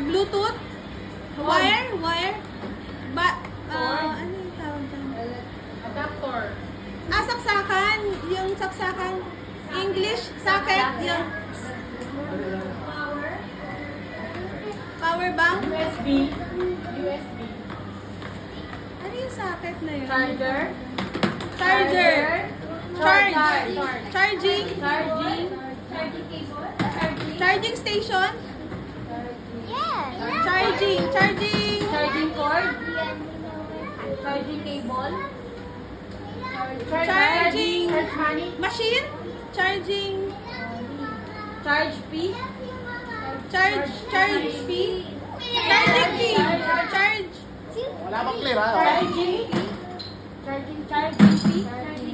Bluetooth? Wire? Ano yung tawag dyan? Adapter. Saksakan. Yung saksakan. English, socket. Yung power bank. USB. Ano yung socket na yun? Charger. Charger. Charging. Charging cable. Charging station. Charging. Charging cord. Charging cable. Charging. Charge money. Machine. Charging. Charge fee. Charge fee. Charging fee. Charge. Wala bang clear ha? Charging fee.